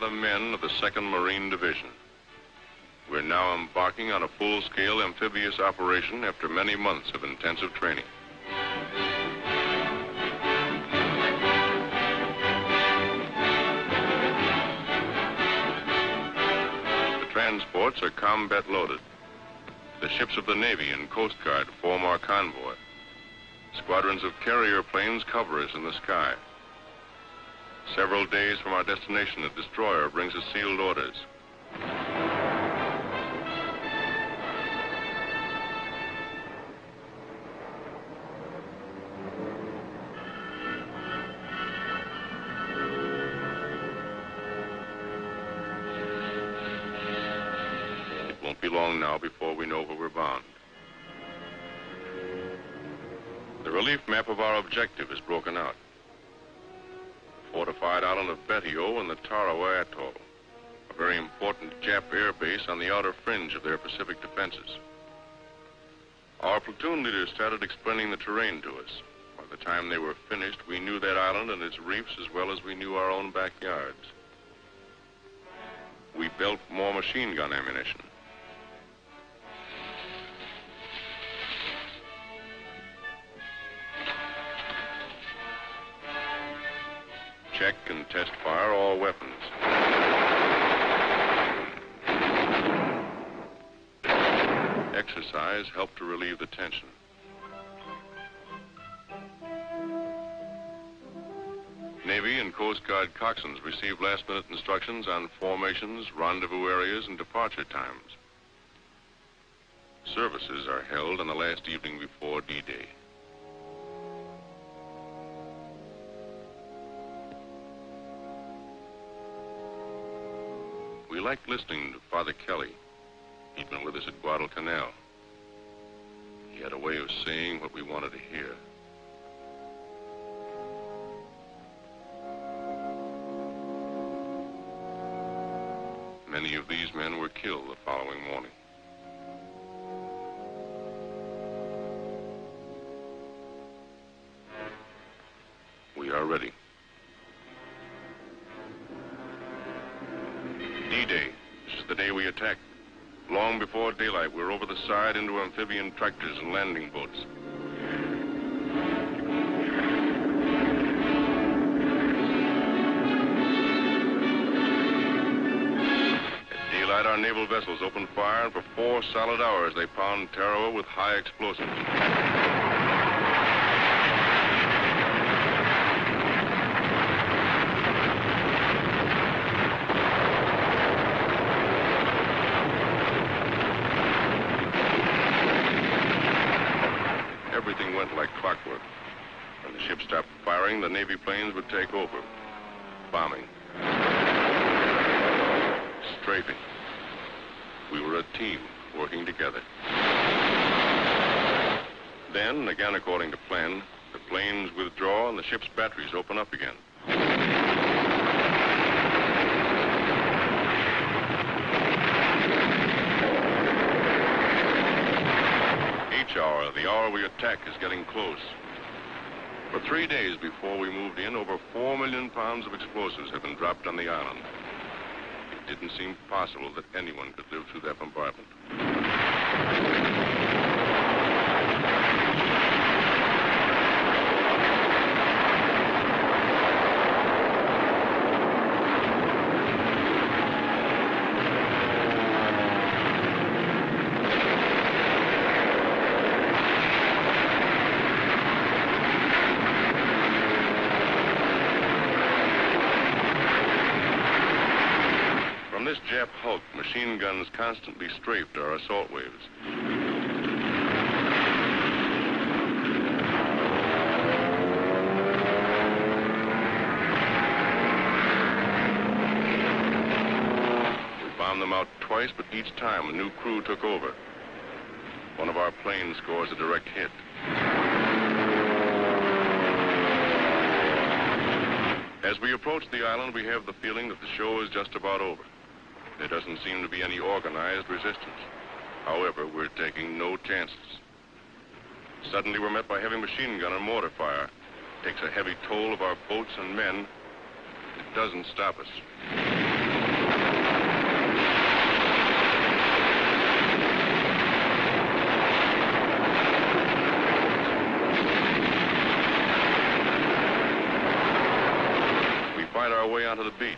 the men of the 2nd Marine Division. We're now embarking on a full-scale amphibious operation after many months of intensive training. The transports are combat loaded. The ships of the Navy and Coast Guard form our convoy. Squadrons of carrier planes cover us in the sky. Several days from our destination, a destroyer brings us sealed orders. It won't be long now before we know where we're bound. The relief map of our objective is broken out. Fortified island of Betio and the Tarawa Atoll, a very important Jap air base on the outer fringe of their Pacific defenses. Our platoon leaders started explaining the terrain to us. By the time they were finished, we knew that island and its reefs as well as we knew our own backyards. We built more machine gun ammunition. Check and test fire all weapons. Exercise helped to relieve the tension. Navy and Coast Guard coxswains received last-minute instructions on formations, rendezvous areas, and departure times. Services are held on the last evening before D-Day. We liked listening to Father Kelly. He'd been with us at Guadalcanal. He had a way of saying what we wanted to hear. Many of these men were killed the following morning. We are ready. D-Day. This is the day we attacked. Long before daylight, we're over the side into amphibian tractors and landing boats. At daylight, our naval vessels open fire, and for 4 solid hours, they pound Tarawa with high explosives. Everything went like clockwork. When the ship stopped firing, the Navy planes would take over. Bombing. Strafing. We were a team working together. Then, again according to plan, the planes withdraw and the ship's batteries open up again. The hour we attack is getting close. For 3 days before we moved in, over 4 million pounds of explosives have been dropped on the island. It didn't seem possible that anyone could live through that bombardment. From this Jap hulk, machine guns constantly strafed our assault waves. We bombed them out twice, but each time a new crew took over. One of our planes scores a direct hit. As we approach the island, we have the feeling that the show is just about over. There doesn't seem to be any organized resistance. However, we're taking no chances. Suddenly, we're met by heavy machine gun and mortar fire. It takes a heavy toll of our boats and men. It doesn't stop us. fight our way onto the beach.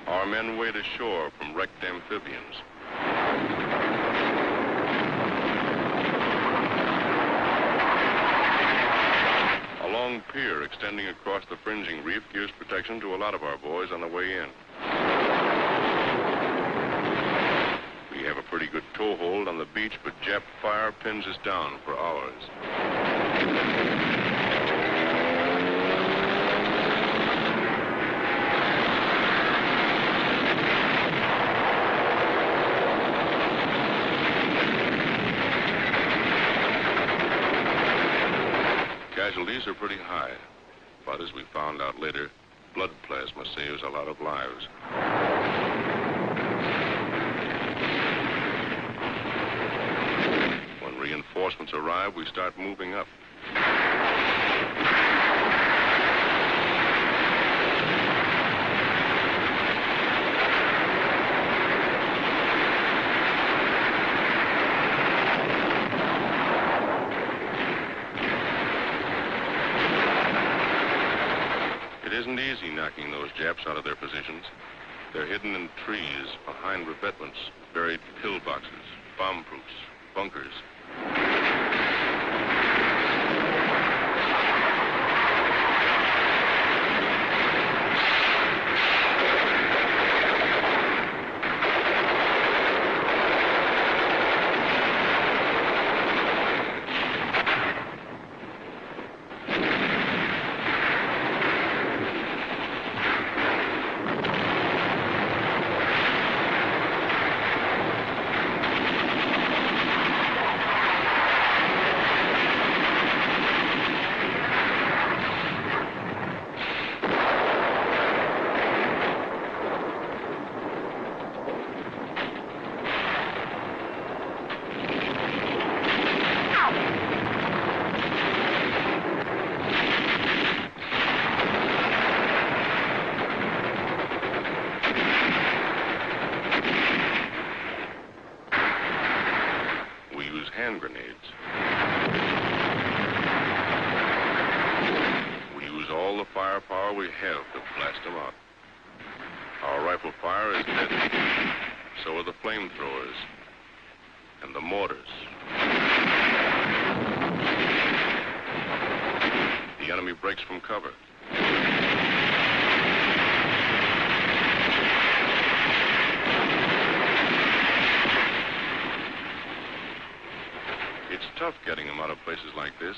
Our men wade ashore from wrecked amphibians. A long pier extending across the fringing reef gives protection to a lot of our boys on the way in. We have a pretty good toehold on the beach, but Jap fire pins us down for hours. Casualties are pretty high, but as we found out later, blood plasma saves a lot of lives. When reinforcements arrive, we start moving up. It isn't easy knocking those Japs out of their positions. They're hidden in trees, behind revetments, buried pillboxes, bomb-proofs, bunkers. Hand grenades. We use all the firepower we have to blast them out. Our rifle fire is deadly. So are the flamethrowers and the mortars. The enemy breaks from cover. It's tough getting them out of places like this.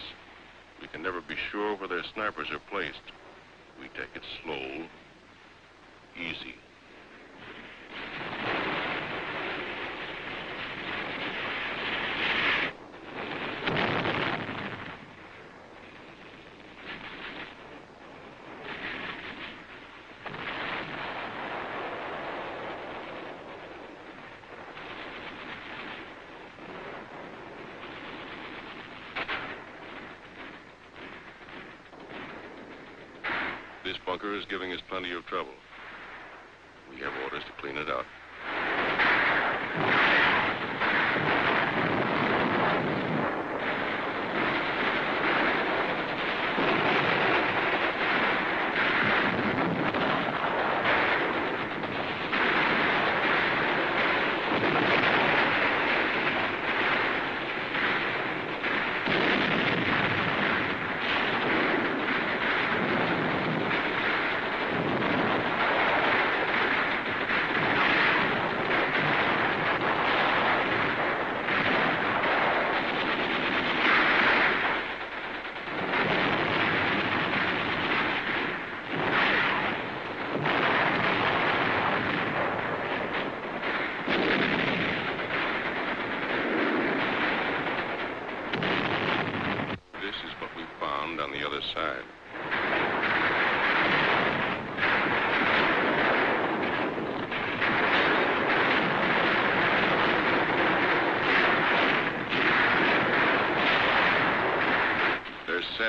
We can never be sure where their snipers are placed. We take it slow, easy. This bunker is giving us plenty of trouble. We have orders to clean it out.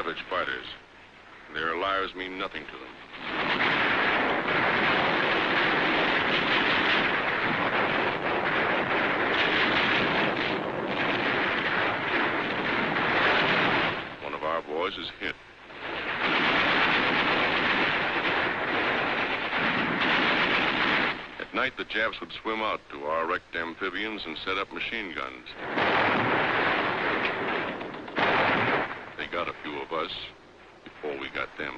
savage fighters. Their lives mean nothing to them. One of our boys is hit. At night, the Japs would swim out to our wrecked amphibians and set up machine guns. They got a few of us before we got them.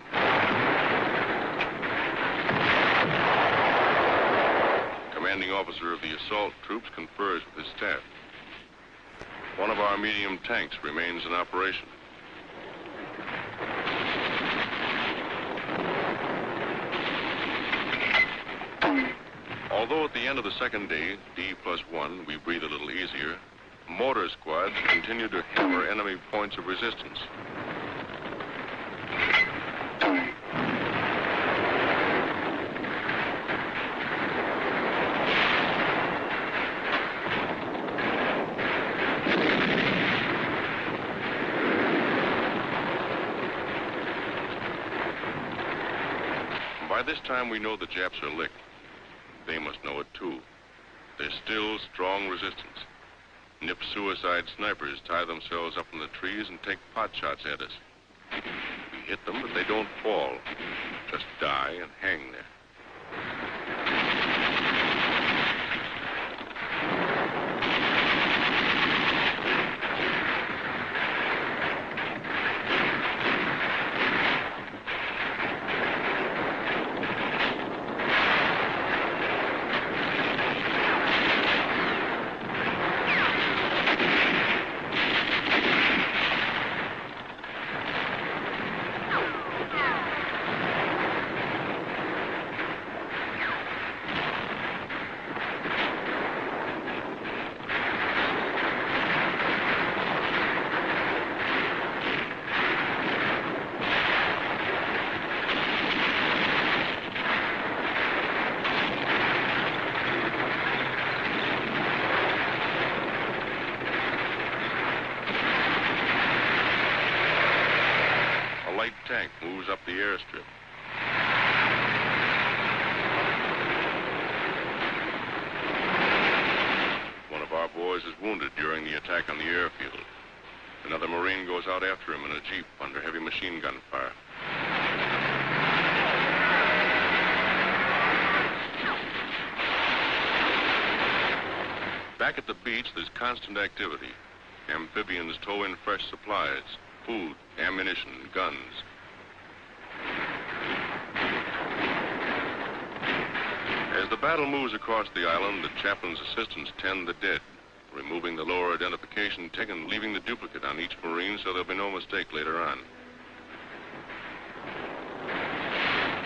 Commanding officer of the assault troops confers with his staff. One of our medium tanks remains in operation. Although at the end of the second day, D+1, we breathe a little easier, mortar squads continue to hammer enemy points of resistance. By this time, we know the Japs are licked. They must know it, too. There's still strong resistance. Nip suicide snipers tie themselves up in the trees and take pot shots at us. We hit them, but they don't fall. Just die and hang there. Tank moves up the airstrip. One of our boys is wounded during the attack on the airfield. Another Marine goes out after him in a jeep under heavy machine gun fire. Back at the beach, there's constant activity. Amphibians tow in fresh supplies, food, ammunition, guns. As the battle moves across the island, the chaplain's assistants tend the dead, removing the lower identification tick and leaving the duplicate on each Marine so there'll be no mistake later on.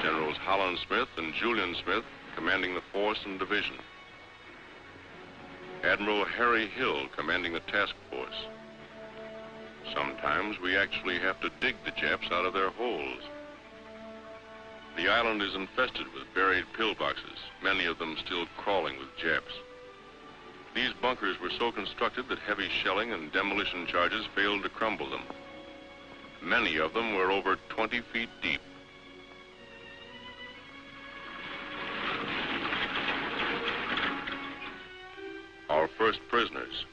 Generals Holland Smith and Julian Smith commanding the force and division. Admiral Harry Hill commanding the task force. Sometimes we actually have to dig the Japs out of their holes. The island is infested with buried pillboxes, many of them still crawling with Japs. These bunkers were so constructed that heavy shelling and demolition charges failed to crumble them. Many of them were over 20 feet deep. Our first prisoners.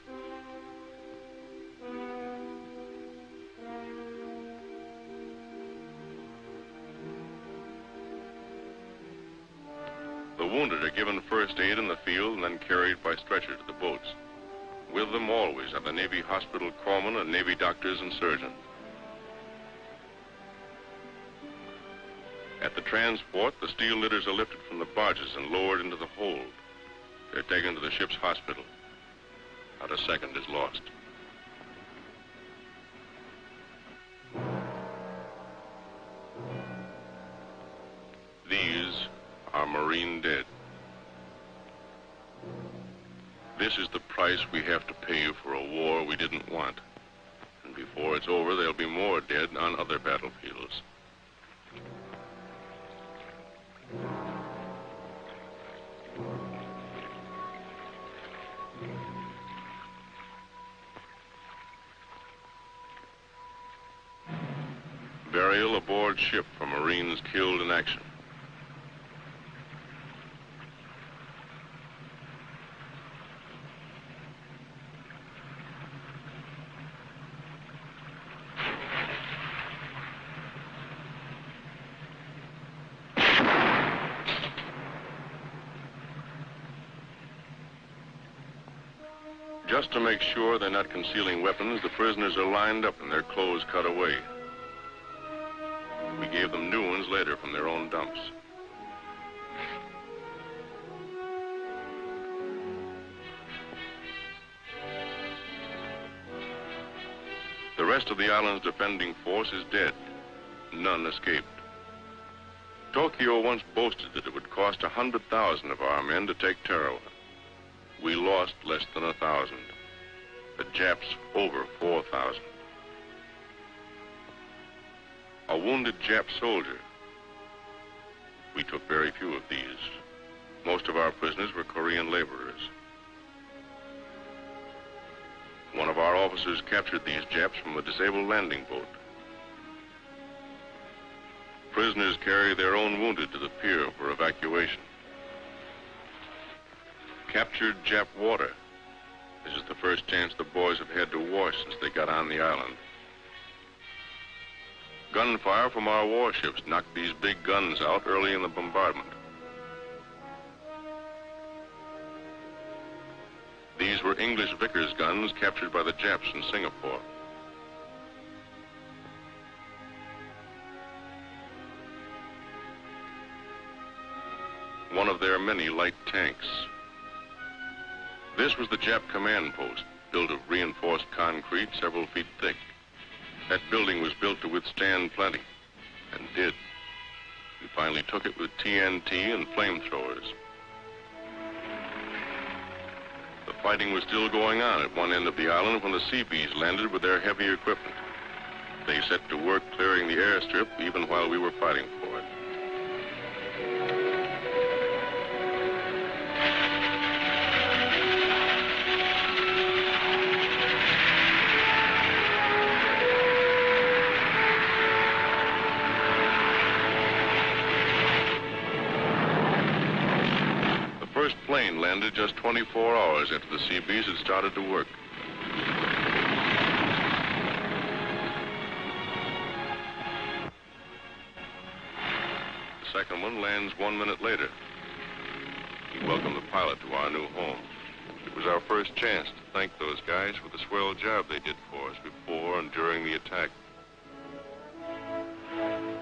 The wounded are given first aid in the field and then carried by stretcher to the boats. With them always are the Navy hospital corpsmen and Navy doctors and surgeons. At the transport, the steel litters are lifted from the barges and lowered into the hold. They're taken to the ship's hospital. Not a second is lost. These are Marine dead. This is the price we have to pay for a war we didn't want. And before it's over, there'll be more dead on other battlefields. Burial aboard ship for Marines killed in action. Just to make sure they're not concealing weapons, the prisoners are lined up and their clothes cut away. We gave them new ones later from their own dumps. The rest of the island's defending force is dead. None escaped. Tokyo once boasted that it would cost 100,000 of our men to take Tarawa. We lost less than 1,000. The Japs over 4,000. A wounded Jap soldier. We took very few of these. Most of our prisoners were Korean laborers. One of our officers captured these Japs from a disabled landing boat. Prisoners carry their own wounded to the pier for evacuation. Captured Jap water. This is the first chance the boys have had to wash since they got on the island. Gunfire from our warships knocked these big guns out early in the bombardment. These were English Vickers guns captured by the Japs in Singapore. One of their many light tanks. This was the Jap command post, built of reinforced concrete several feet thick. That building was built to withstand plenty, and did. We finally took it with TNT and flamethrowers. The fighting was still going on at one end of the island when the Seabees landed with their heavy equipment. They set to work clearing the airstrip even while we were fighting for it. The first plane landed just 24 hours after the Seabees had started to work. The second one lands 1 minute later. We welcomed the pilot to our new home. It was our first chance to thank those guys for the swell job they did for us before and during the attack.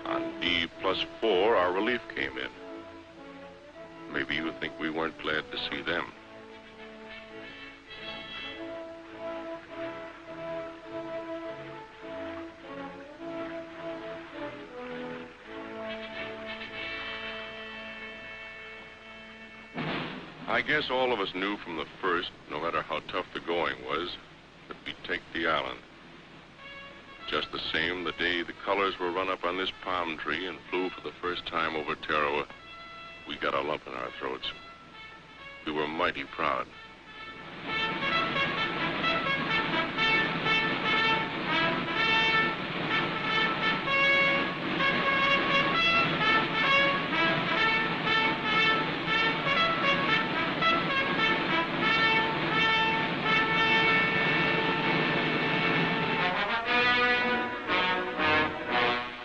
On D+4, our relief came in. Maybe you think we weren't glad to see them. I guess all of us knew from the first, no matter how tough the going was, that we'd take the island. Just the same, the day the colors were run up on this palm tree and flew for the first time over Tarawa, we got a lump in our throats. We were mighty proud.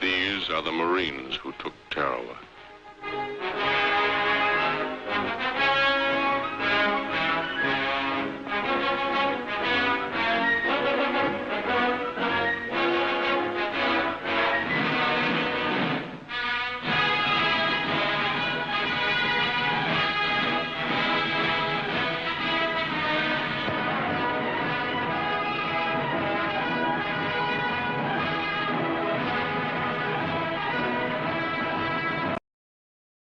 These are the Marines who took Tarawa.